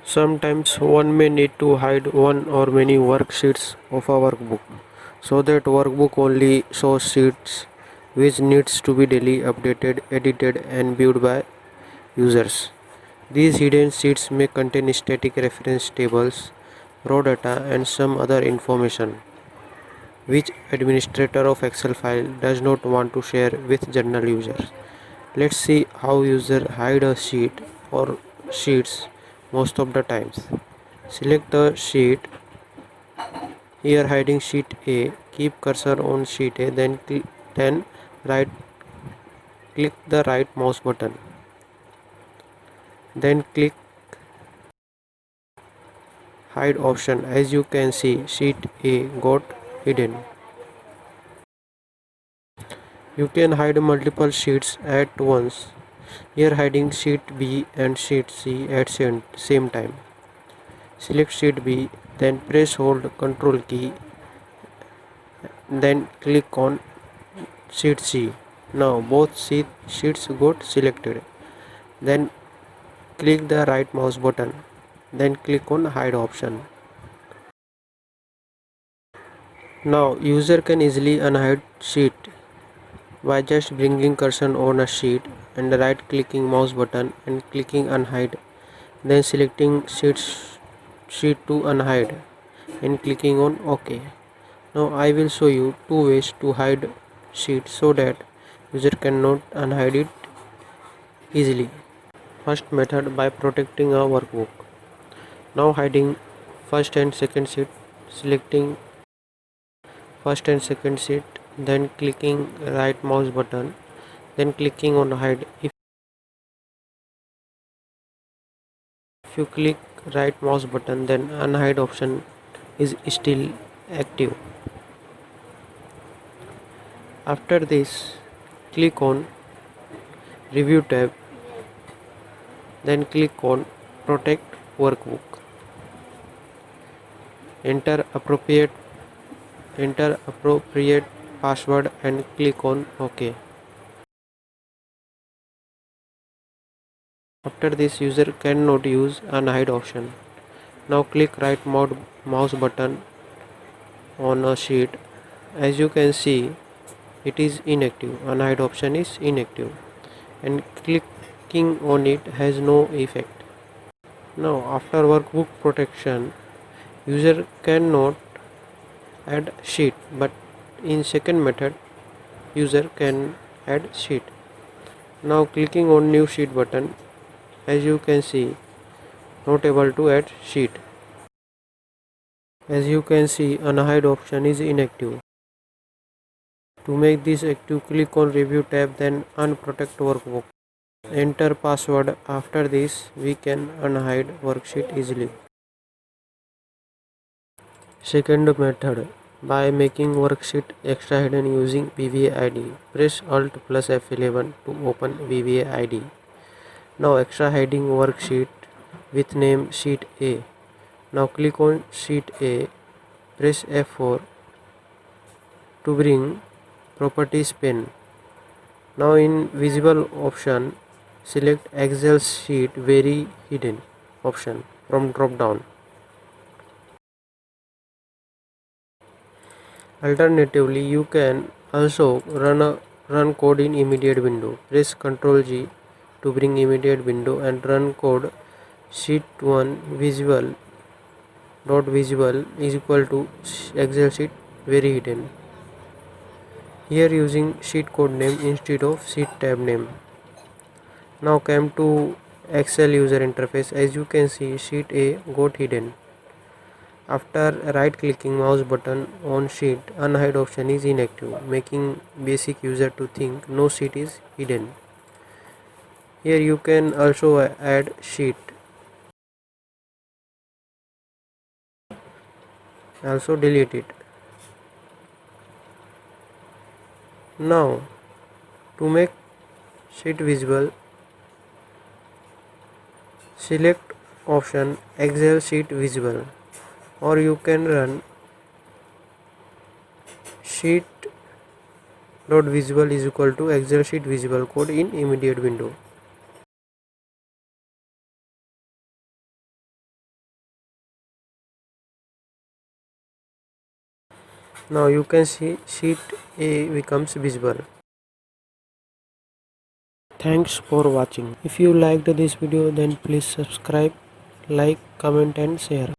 Sometimes one may need to hide one or many worksheets of a workbook so that workbook only shows sheets which needs to be daily updated, edited and viewed by users. These hidden sheets may contain static reference tables, raw data and some other information which administrator of Excel file does not want to share with general users. Let's see how user hide a sheet or sheets most of the times. Select the sheet. Here hiding sheet A. Keep cursor on sheet A, then right click the right mouse button. Then click hide option. As you can see, sheet A got hidden. You can hide multiple sheets at once. Here hiding sheet B and sheet C at same time. Select sheet B, then press hold Ctrl key, then click on sheet C. Now both sheets got selected. Then click the right mouse button, then click on hide option. Now user can easily unhide sheet by just bringing cursor on a sheet and right clicking mouse button and clicking unhide, then selecting sheet to unhide and clicking on OK. Now I will show you two ways to hide sheet so that user cannot unhide it easily. First method, by protecting a workbook. Now hiding first and second sheet, selecting first and second sheet, then clicking right mouse button, then clicking on hide. If you click right mouse button, then unhide option is still active. After this, click on review tab, then click on protect workbook. Enter appropriate password and click on OK. After this, user cannot use unhide option. Now click right mouse button on a sheet. As you can see, it is inactive. Unhide option is inactive and clicking on it has no effect. Now after workbook protection, user cannot add sheet, but in second method user can add sheet. Now clicking on new sheet button, as you can see, not able to add sheet. As you can see, unhide option is inactive. To make this active, click on review tab, then unprotect workbook. Enter password. After this, we can unhide worksheet easily. Second method, by making worksheet extra hidden using VBA ID. Press Alt plus F11 to open VBA ID. Now extra hiding worksheet with name sheet A. Now click on sheet A, press F4 to bring properties pane. Now in visible option, select Excel sheet very hidden option from drop down. Alternatively, you can also run code in immediate window. Press Ctrl G to bring immediate window and run code. Sheet 1 visible is equal to Excel sheet very hidden. Here using sheet code name instead of sheet tab name. Now come to Excel user interface. As you can see, sheet A got hidden. After right clicking mouse button on sheet, unhide option is inactive, making basic user to think no sheet is hidden. Here you can also add sheet. Also delete it. Now to make sheet visible, select option Excel sheet visible, or you can run sheet dot visible is equal to Excel sheet visible code in immediate window. Now you can see sheet A becomes visible. Thanks for watching. If you liked this video, then please subscribe, like, comment and share.